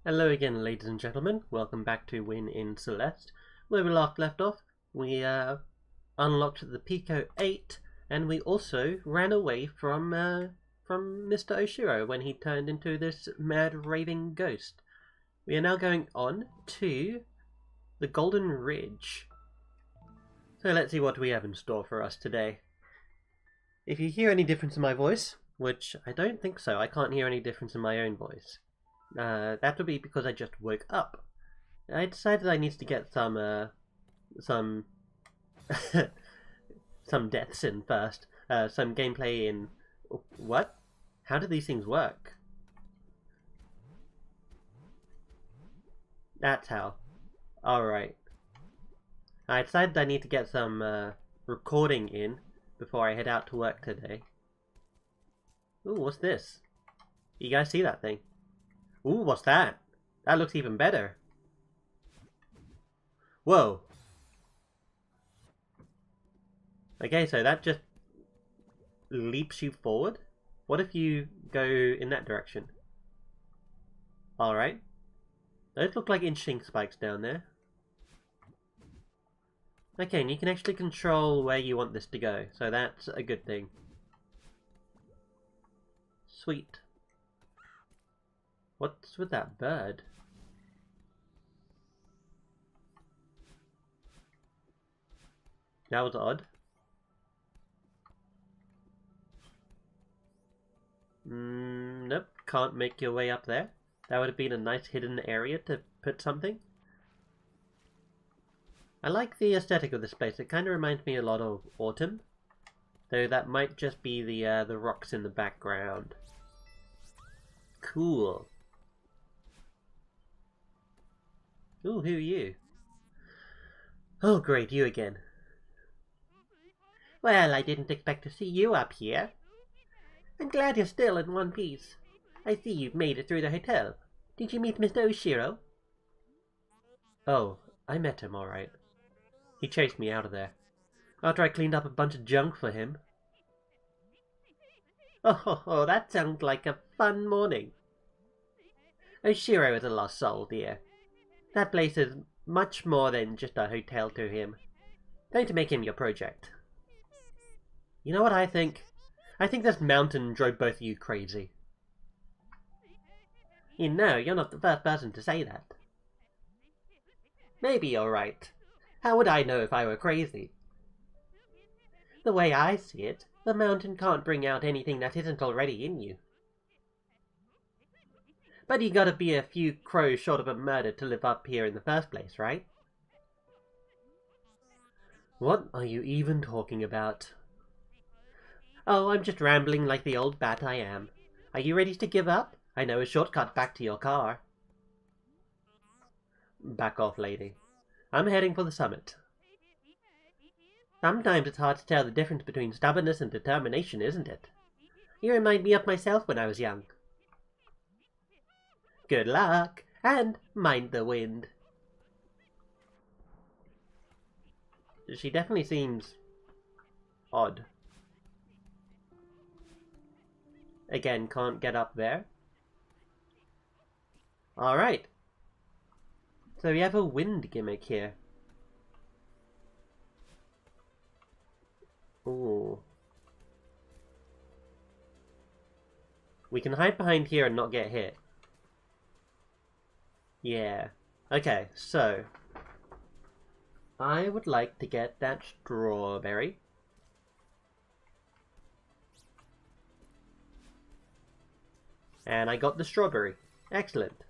Hello again, ladies and gentlemen. Welcome back to Wynn in Celeste. Where we left off, we unlocked the Pico 8, and we also ran away from Mr. Oshiro when he turned into this mad raving ghost. We are now going on to the Golden Ridge. So let's see what we have in store for us today. If you hear any difference in my voice, which I don't think so, I can't hear any difference in my own voice. That would be because I just woke up. I decided I need to get some some deaths in first. Some gameplay in... What? How do these things work? That's how. Alright. I decided I need to get some recording in before I head out to work today. Ooh, what's this? You guys see that thing? Ooh, what's that? That looks even better. Whoa. Okay, so that just leaps you forward? What if you go in that direction? Alright. Those look like interesting spikes down there. Okay, and you can actually control where you want this to go, so that's a good thing. Sweet. What's with that bird? That was odd. Nope, can't make your way up there. That would have been a nice hidden area to put something. I like the aesthetic of this place. It kind of reminds me a lot of autumn. Though that might just be the rocks in the background. Cool. Ooh, who are you? Oh great, you again. Well, I didn't expect to see you up here. I'm glad you're still in one piece. I see you've made it through the hotel. Did you meet Mr. Oshiro? Oh, I met him alright. He chased me out of there. After I cleaned up a bunch of junk for him. Oh, that sounds like a fun morning. Oshiro is a lost soul, dear. That place is much more than just a hotel to him. Don't make him your project. You know what I think? I think this mountain drove both of you crazy. You know, you're not the first person to say that. Maybe you're right. How would I know if I were crazy? The way I see it, the mountain can't bring out anything that isn't already in you. But you gotta be a few crows short of a murder to live up here in the first place, right? What are you even talking about? Oh, I'm just rambling like the old bat I am. Are you ready to give up? I know a shortcut back to your car. Back off, lady. I'm heading for the summit. Sometimes it's hard to tell the difference between stubbornness and determination, isn't it? You remind me of myself when I was young. Good luck, and mind the wind. She definitely seems odd. Again, can't get up there. Alright. So we have a wind gimmick here. Ooh. We can hide behind here and not get hit. Yeah. Okay, so I would like to get that strawberry. And I got the strawberry. Excellent.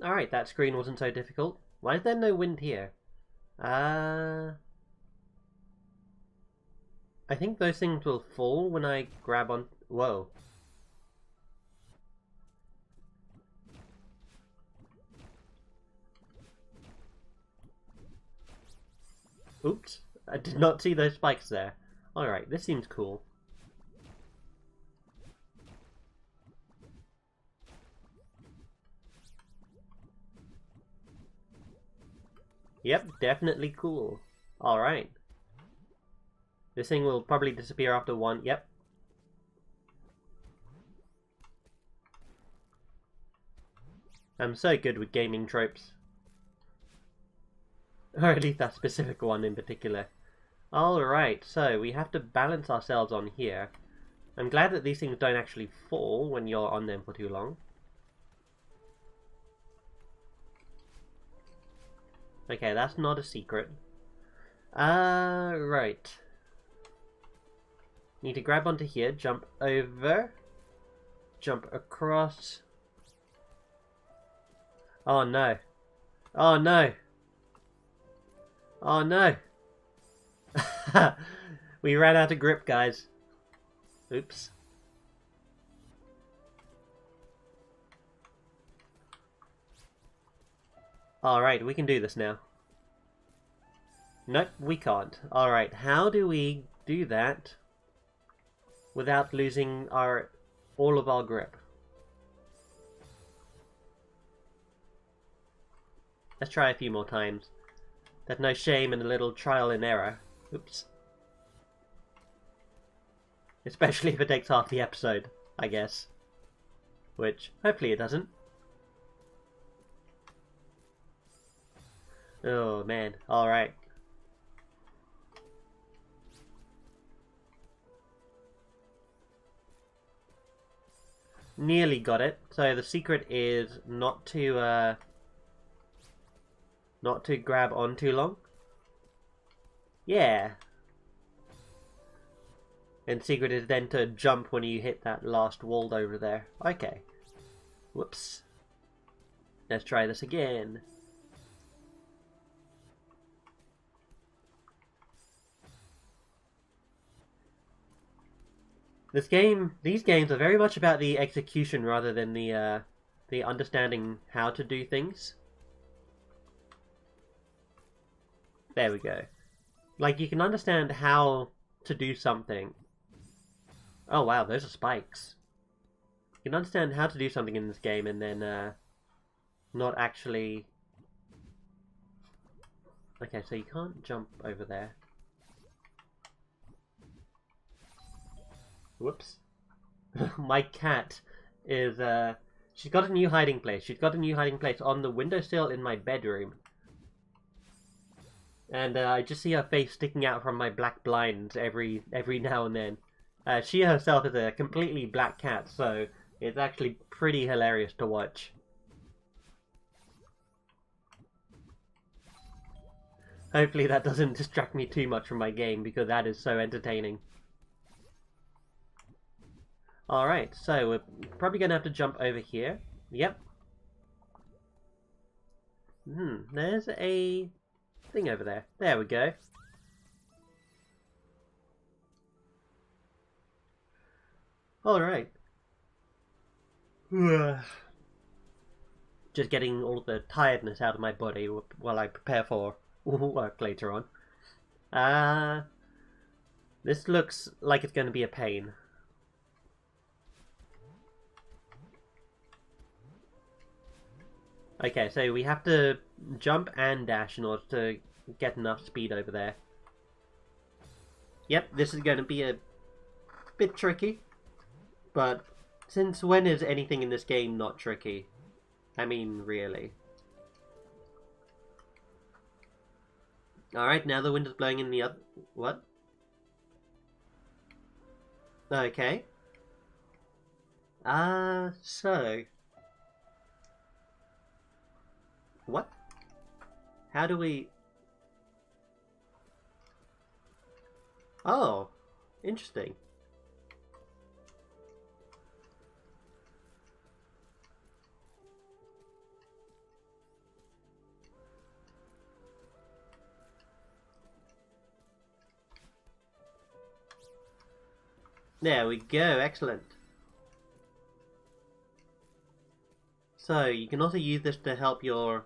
Alright, that screen wasn't so difficult. Why is there no wind here? I think those things will fall when I grab on... Whoa. Oops. I did not see those spikes there. Alright, this seems cool. Yep, definitely cool. Alright. This thing will probably disappear after one. Yep. I'm so good with gaming tropes. Or at least that specific one in particular. Alright, so we have to balance ourselves on here. I'm glad that these things don't actually fall when you're on them for too long. Okay, that's not a secret. Right. Need to grab onto here, jump over, jump across. Oh no. Oh no. Oh no. We ran out of grip, guys. Oops. Alright, we can do this now. Nope, we can't. Alright, how do we do that without losing all of our grip? Let's try a few more times. There's no shame in a little trial and error. Oops. Especially if it takes half the episode, I guess. Which, hopefully it doesn't. Oh man, alright. Nearly got it. So the secret is not to grab on too long. Yeah. And secret is then to jump when you hit that last wall over there. Okay. Whoops. Let's try this again. These games are very much about the execution rather than the understanding how to do things. There we go. Like, you can understand how to do something. Oh wow, those are spikes. You can understand how to do something in this game and then not actually... Okay, so you can't jump over there. Whoops. My cat is, she's got a new hiding place. She's got a new hiding place on the windowsill in my bedroom. And I just see her face sticking out from my black blinds every now and then. She herself is a completely black cat, so it's actually pretty hilarious to watch. Hopefully that doesn't distract me too much from my game, because that is so entertaining. Alright, so we're probably going to have to jump over here. Yep. There's a thing over there. There we go. Alright. Just getting all the tiredness out of my body while I prepare for work later on. This looks like it's going to be a pain. Okay, so we have to jump and dash in order to get enough speed over there. Yep, this is going to be a bit tricky. But since when is anything in this game not tricky? I mean, really. Alright, now the wind is blowing in the other... What? Okay. So... What? How do we... Oh, interesting. There we go, excellent. So, you can also use this to help your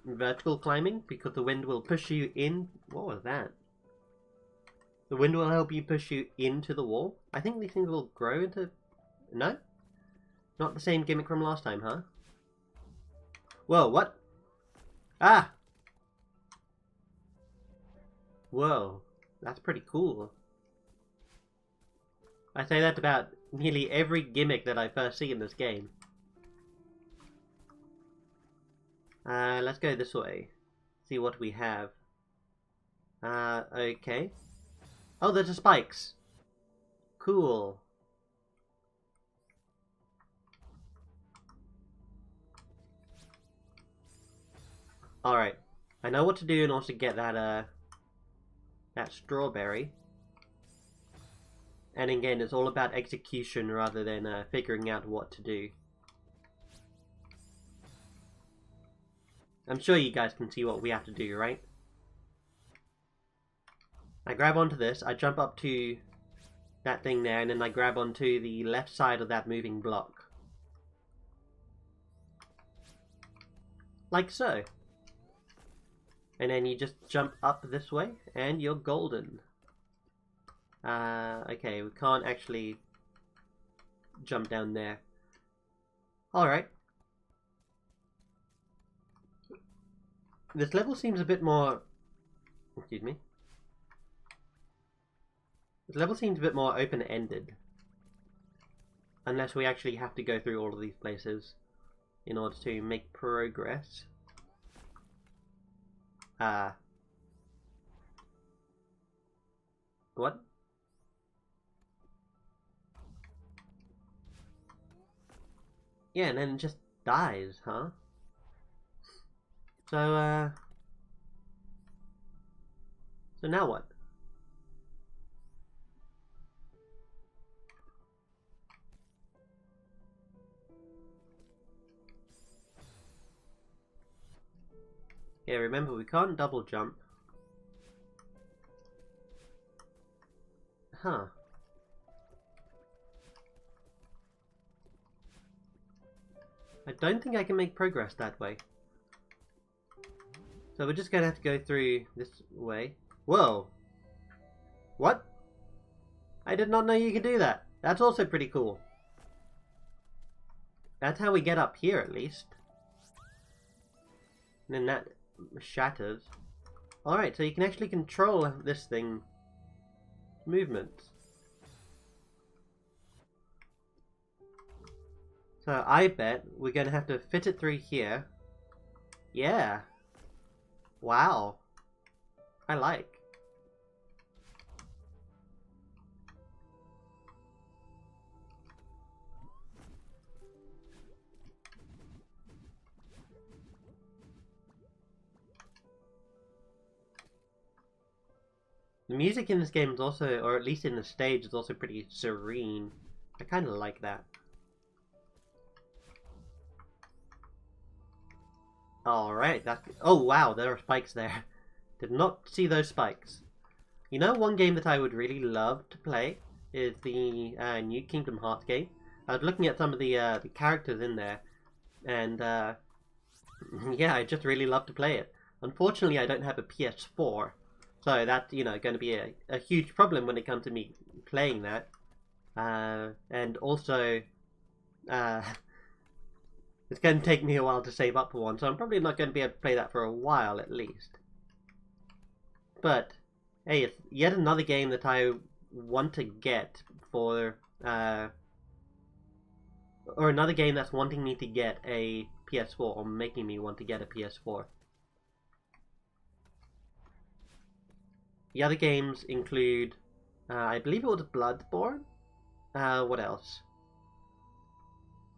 vertical climbing, because the wind will push you in... What was that? The wind will help you push you into the wall. I think these things will grow into... No? Not the same gimmick from last time, huh? Whoa, what? Ah! Whoa, that's pretty cool. I say that about nearly every gimmick that I first see in this game. Let's go this way. See what we have. Okay. Oh, there's the spikes. Cool. Alright. I know what to do in order to get that strawberry. And again, it's all about execution rather than figuring out what to do. I'm sure you guys can see what we have to do, right? I grab onto this, I jump up to that thing there, and then I grab onto the left side of that moving block. Like so. And then you just jump up this way, and you're golden. Okay, we can't actually jump down there. Alright. This level seems a bit more... Excuse me. This level seems a bit more open-ended. Unless we actually have to go through all of these places in order to make progress. What? Yeah, and then it just dies, huh? So now what? Yeah, remember, we can't double jump. Huh. I don't think I can make progress that way. So we're just gonna have to go through this way. Whoa! What? I did not know you could do that. That's also pretty cool. That's how we get up here, at least. And then that shatters. Alright, so you can actually control this thing's movements. So I bet we're going to have to fit it through here. Yeah. Wow. I like. The music in this game is also, or at least in the stage, is also pretty serene. I kind of like that. Alright, that's... Oh wow, there are spikes there. Did not see those spikes. You know, one game that I would really love to play is the new Kingdom Hearts game. I was looking at some of the characters in there, and yeah, I just really love to play it. Unfortunately, I don't have a PS4, so that's, you know, going to be a huge problem when it comes to me playing that. And also, it's going to take me a while to save up for one, so I'm probably not going to be able to play that for a while at least. But, hey, it's yet another game that I want to get for, or another game that's wanting me to get a PS4, or making me want to get a PS4. The other games include, I believe it was Bloodborne? What else?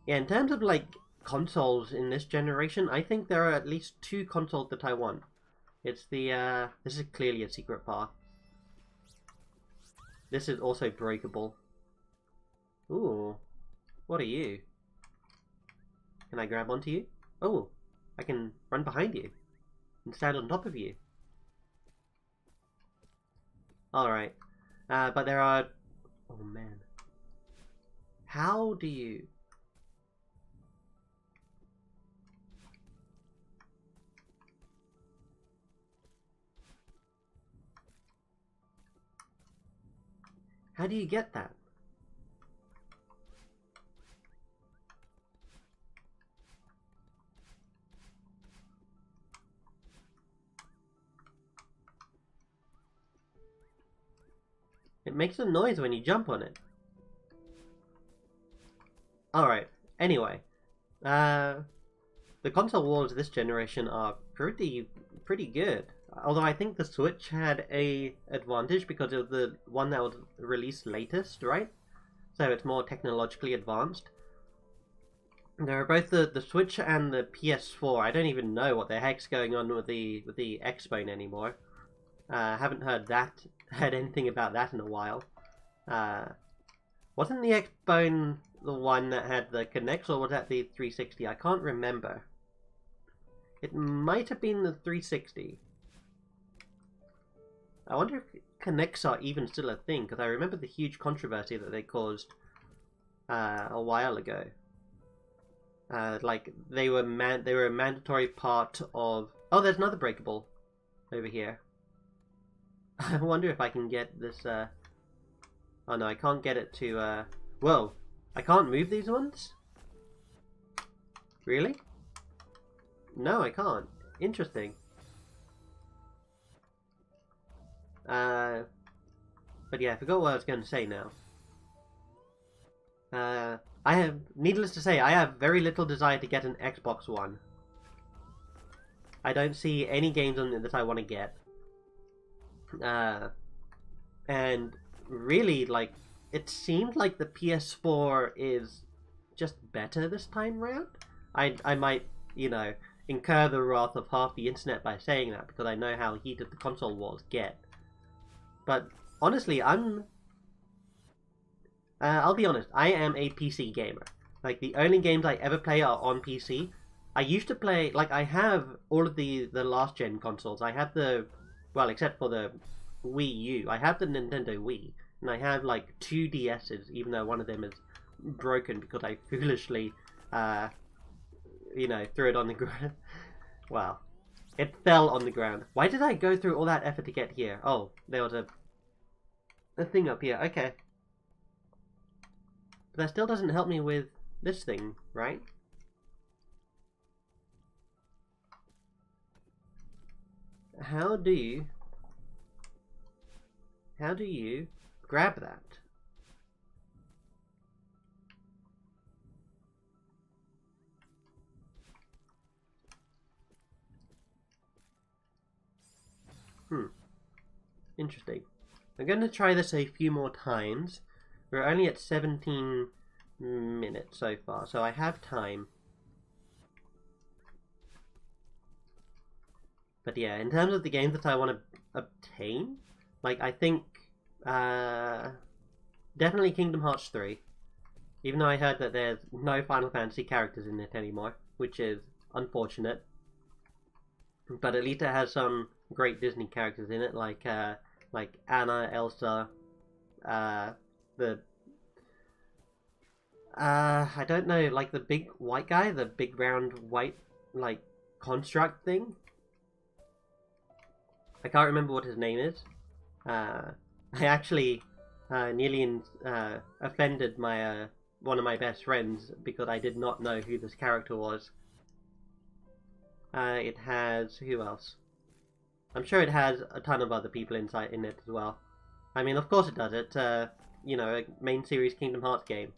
Yeah, in terms of, like, consoles in this generation, I think there are at least 2 consoles that I want. It's the, this is clearly a secret path. This is also breakable. Ooh, what are you? Can I grab onto you? Oh, I can run behind you and stand on top of you. Alright, but there are... Oh man. How do you... How do you get that? It makes a noise when you jump on it. Alright, anyway. the console wars this generation are pretty good. Although I think the Switch had a advantage because it was the one that was released latest, right? So it's more technologically advanced. There are both the Switch and the PS4. I don't even know what the heck's going on with the Ep.9 anymore. Haven't heard anything about that in a while. Wasn't the Ep.9 the one that had the Kinects, or was that the 360? I can't remember. It might have been the 360. I wonder if Kinects are even still a thing, because I remember the huge controversy that they caused a while ago. Like they were a mandatory part of. Oh, there's another breakable over here. I wonder if I can get this. Oh no, I can't get it to. Whoa, I can't move these ones. Really? No, I can't. Interesting. But yeah, I forgot what I was going to say now. I have, needless to say, I have very little desire to get an Xbox One. I don't see any games on it that I want to get. And really, like, it seemed like the PS4 is just better this time round. I might, you know, incur the wrath of half the internet by saying that, because I know how heated the console wars get. But honestly, I'll be honest, I am a PC gamer. Like, the only games I ever play are on PC. I used to play, like, I have all of the last gen consoles. I have well, except for the Wii U, I have the Nintendo Wii. And I have, like, 2 DS's, even though one of them is broken because I foolishly, you know, threw it on the ground. Well, it fell on the ground. Why did I go through all that effort to get here? Oh, there was a thing up here. Okay. But that still doesn't help me with this thing, right? How do you grab that? Interesting. I'm going to try this a few more times. We're only at 17 minutes so far, so I have time. But yeah, in terms of the games that I want to obtain, like, I think definitely Kingdom Hearts 3. Even though I heard that there's no Final Fantasy characters in it anymore, which is unfortunate. But at least it has some great Disney characters in it, like Anna, Elsa, I don't know, like the big white guy, the big round white, like, construct thing. I can't remember what his name is. I actually nearly offended my one of my best friends because I did not know who this character was. It has, who else? I'm sure it has a ton of other people in it as well. I mean, of course it does. It's you know, a main series Kingdom Hearts game.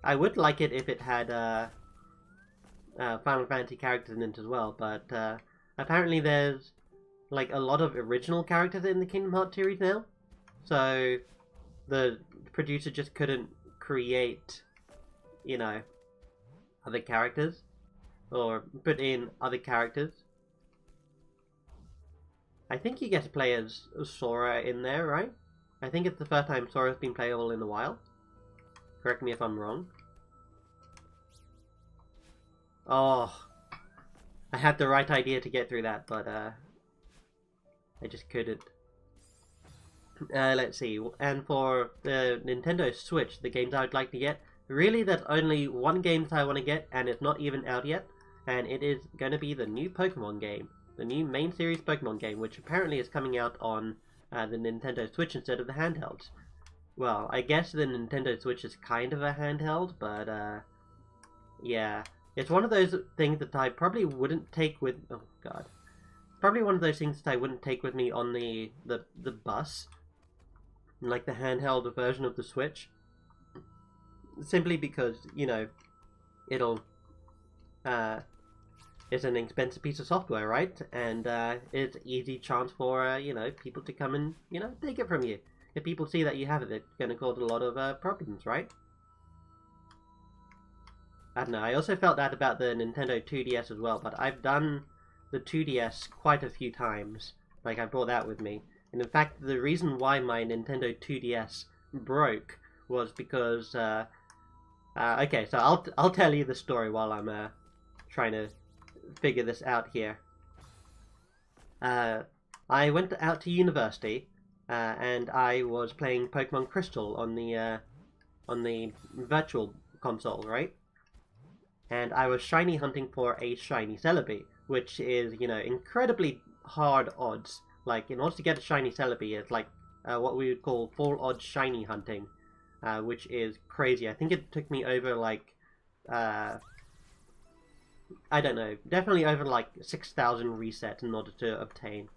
I would like it if it had Final Fantasy characters in it as well, but apparently there's like a lot of original characters in the Kingdom Hearts series now, so the producer just couldn't create, you know, other characters or put in other characters. I think you get to play as Sora in there, right? I think it's the first time Sora's been playable in a while. Correct me if I'm wrong. Oh, I had the right idea to get through that, but I just couldn't. Let's see, and for the Nintendo Switch, the games I would like to get, really there's only one game that I want to get, and it's not even out yet, and it is going to be the new Pokemon game. The new main series Pokemon game, which apparently is coming out on the Nintendo Switch instead of the handhelds. Well, I guess the Nintendo Switch is kind of a handheld, but yeah. It's one of those things that I probably wouldn't take with... Oh, God. Probably one of those things that I wouldn't take with me on the bus. Like the handheld version of the Switch. Simply because, you know, it'll it's an expensive piece of software, right? And it's an easy chance for you know, people to come and, you know, take it from you. If people see that you have it, it's going to cause a lot of problems, right? I don't know. I also felt that about the Nintendo 2DS as well, but I've done the 2DS quite a few times. Like, I brought that with me. And in fact, the reason why my Nintendo 2DS broke was because okay, so I'll tell you the story while I'm trying to figure this out here. I went out to university, and I was playing Pokemon Crystal on the virtual console, right? And I was shiny hunting for a shiny Celebi, which is, you know, incredibly hard odds. Like, in order to get a shiny Celebi, it's like what we would call full odds shiny hunting, which is crazy. I think it took me over like I don't know, definitely over like 6,000 resets in order to obtain.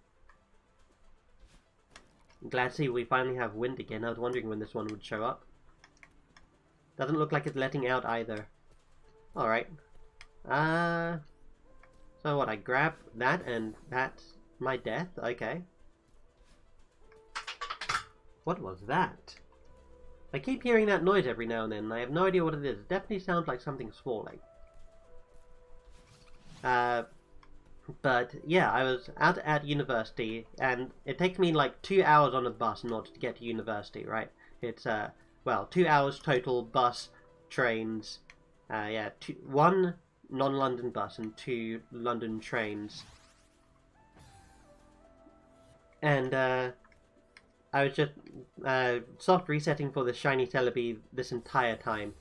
I'm glad to see we finally have Wynn again. I was wondering when this one would show up. Doesn't look like it's letting out either. Alright. So what, I grab that and that's my death? Okay. What was that? I keep hearing that noise every now and then, and I have no idea what it is. It definitely sounds like something's falling. But yeah, I was out at university, and it takes me like 2 hours on a bus in order to get to university, right? It's, well, 2 hours total, bus, trains, yeah, one non-London bus and 2 London trains. And, I was just, soft resetting for the shiny Celebi this entire time.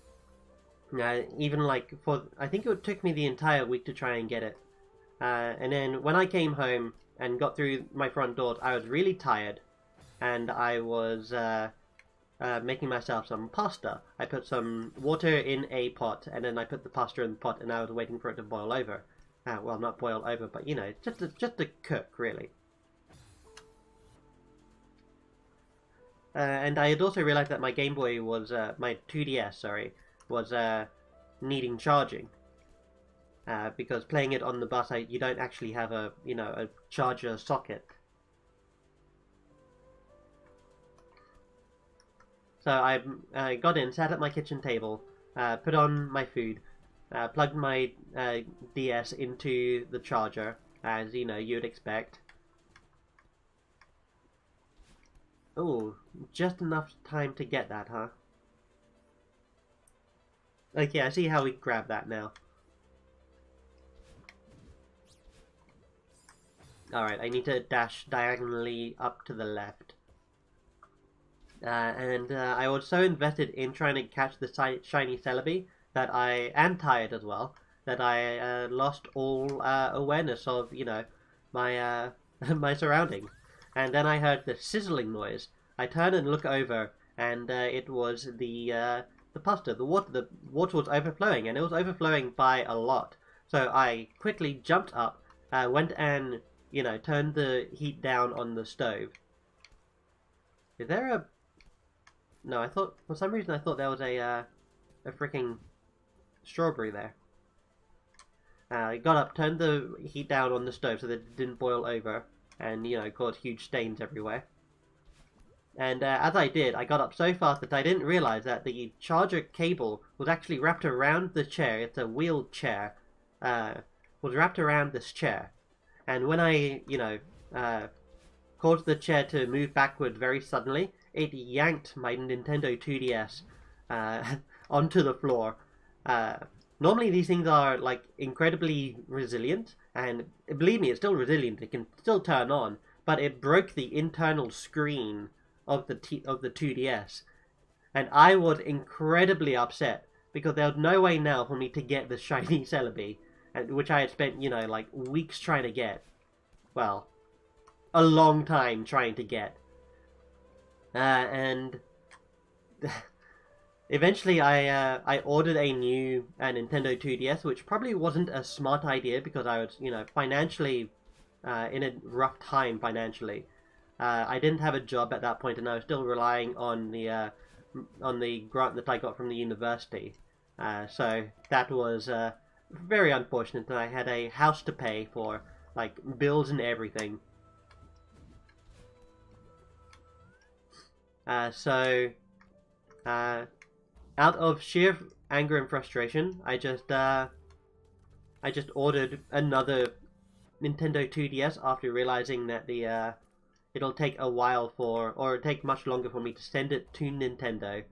Even like, I think it took me the entire week to try and get it. And then when I came home and got through my front door, I was really tired, and I was making myself some pasta. I put some water in a pot, and then I put the pasta in the pot, and I was waiting for it to boil over. Well, not boil over, but you know, just to cook, really. And I had also realized that my Game Boy was, my 2DS, sorry, was needing charging. Because playing it on the bus, you don't actually have a, you know, a charger socket. So I got in, sat at my kitchen table, put on my food, plugged my DS into the charger, as, you know, you'd expect. Oh, just enough time to get that, huh? Okay, I see how we grab that now. Alright, I need to dash diagonally up to the left. And I was so invested in trying to catch the shiny Celebi that and tired as well, that I lost all awareness of, you know, my my surroundings. And then I heard the sizzling noise. I turned and looked over, and it was the pasta. The water was overflowing, and it was overflowing by a lot. So I quickly jumped up, went and, you know, turned the heat down on the stove. Is there a... No, for some reason I thought there was a freaking strawberry there. I got up, turned the heat down on the stove so that it didn't boil over and, you know, cause huge stains everywhere. And as I did, I got up so fast that I didn't realize that the charger cable was actually wrapped around the chair. It's a wheeled chair. Was wrapped around this chair. And when I, you know, caused the chair to move backward very suddenly, it yanked my Nintendo 2DS onto the floor. Normally these things are, like, incredibly resilient, and believe me, it's still resilient, it can still turn on, but it broke the internal screen of the 2DS. And I was incredibly upset, because there was no way now for me to get the shiny Celebi, which I had spent, you know, like, weeks trying to get. Well, a long time trying to get. And eventually I ordered a new Nintendo 2DS, which probably wasn't a smart idea because I was, you know, financially in a rough time financially. I didn't have a job at that point, and I was still relying on the grant that I got from the university. So that was very unfortunate that I had a house to pay for, like, bills and everything. So out of sheer anger and frustration, I just ordered another Nintendo 2DS after realizing that the it'll take a while or it'll take much longer for me to send it to Nintendo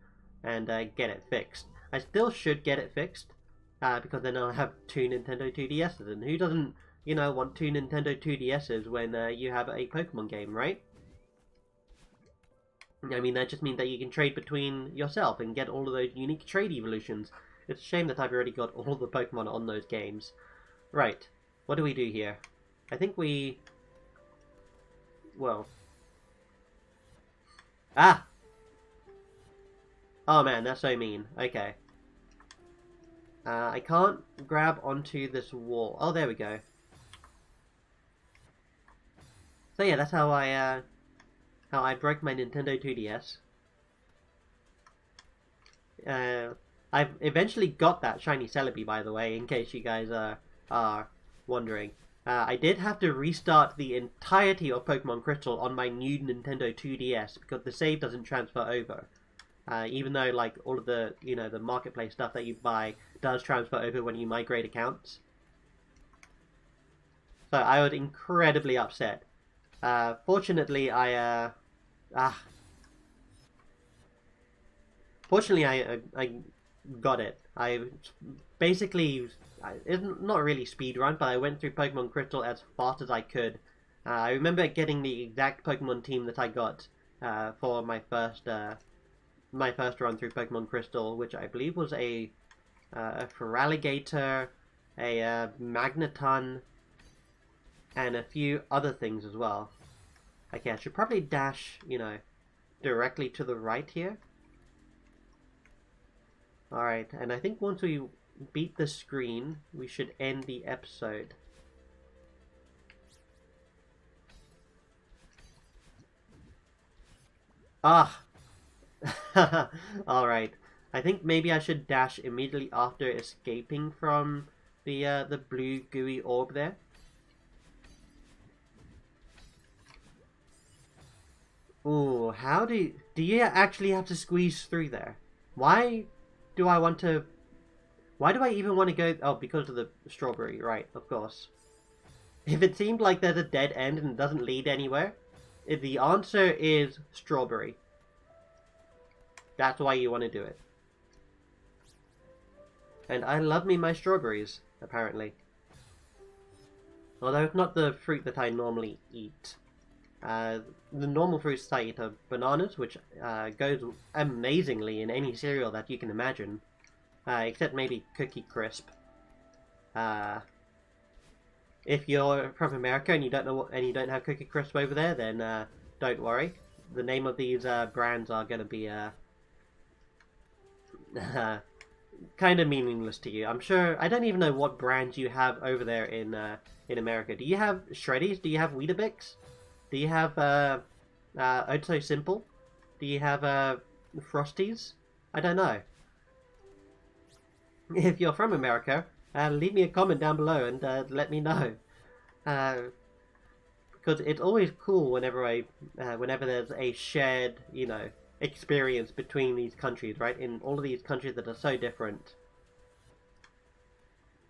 and get it fixed. I still should get it fixed, because then I'll have two Nintendo 2DSs, and who doesn't, you know, want two Nintendo 2DSs when you have a Pokemon game, right? I mean, that just means that you can trade between yourself and get all of those unique trade evolutions. It's a shame that I've already got all the Pokemon on those games. Right, what do we do here? I think we... well... ah! Oh man, that's so mean. Okay. I can't grab onto this wall. Oh, there we go. So yeah, that's how I broke my Nintendo 2DS. I've eventually got that shiny Celebi, by the way, in case you guys are wondering. I did have to restart the entirety of Pokemon Crystal on my new Nintendo 2DS because the save doesn't transfer over. Even though, like, all of the, you know, the marketplace stuff that you buy does transfer over when you migrate accounts. So I was incredibly upset. Fortunately, I got it. I basically, it's not really speedrun, but I went through Pokemon Crystal as fast as I could. I remember getting the exact Pokemon team that I got for my first run through Pokemon Crystal, which I believe was a Feraligatr, a Magneton, and a few other things as well. Okay, I should probably dash, you know, directly to the right here. Alright, and I think once we beat the screen, we should end the episode. Ah! Alright. I think maybe I should dash immediately after escaping from the blue gooey orb there. Ooh, how do you actually have to squeeze through there? Why do I even want to go? Oh, because of the strawberry, right, of course. If it seemed like there's a dead end and it doesn't lead anywhere, the answer is strawberry. That's why you want to do it. And I love me my strawberries, apparently. Although it's not the fruit that I normally eat. The normal fruits that I eat are bananas, which goes amazingly in any cereal that you can imagine. Except maybe Cookie Crisp. If you're from America and you don't have Cookie Crisp over there, then don't worry. The name of these brands are going to be kind of meaningless to you. I'm sure. I don't even know what brands you have over there in America. Do you have Shreddies? Do you have Weetabix? Do you have Oatso Simple? Do you have Frosties? I don't know. If you're from America, leave me a comment down below and let me know. Because it's always cool whenever whenever there's a shared, you know, experience between these countries, right? In all of these countries that are so different.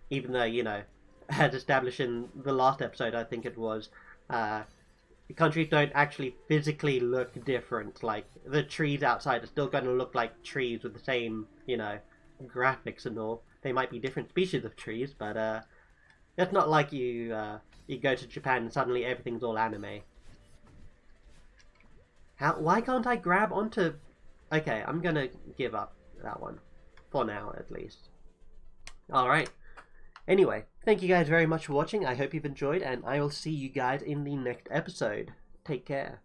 Even though, you know, as established in the last episode, I think it was, the countries don't actually physically look different. Like, the trees outside are still going to look like trees with the same, you know, graphics and all. They might be different species of trees, but it's not like you go to Japan and suddenly everything's all anime. Why can't I grab onto... Okay, I'm gonna give up that one. For now, at least. Alright. Anyway, thank you guys very much for watching. I hope you've enjoyed, and I will see you guys in the next episode. Take care.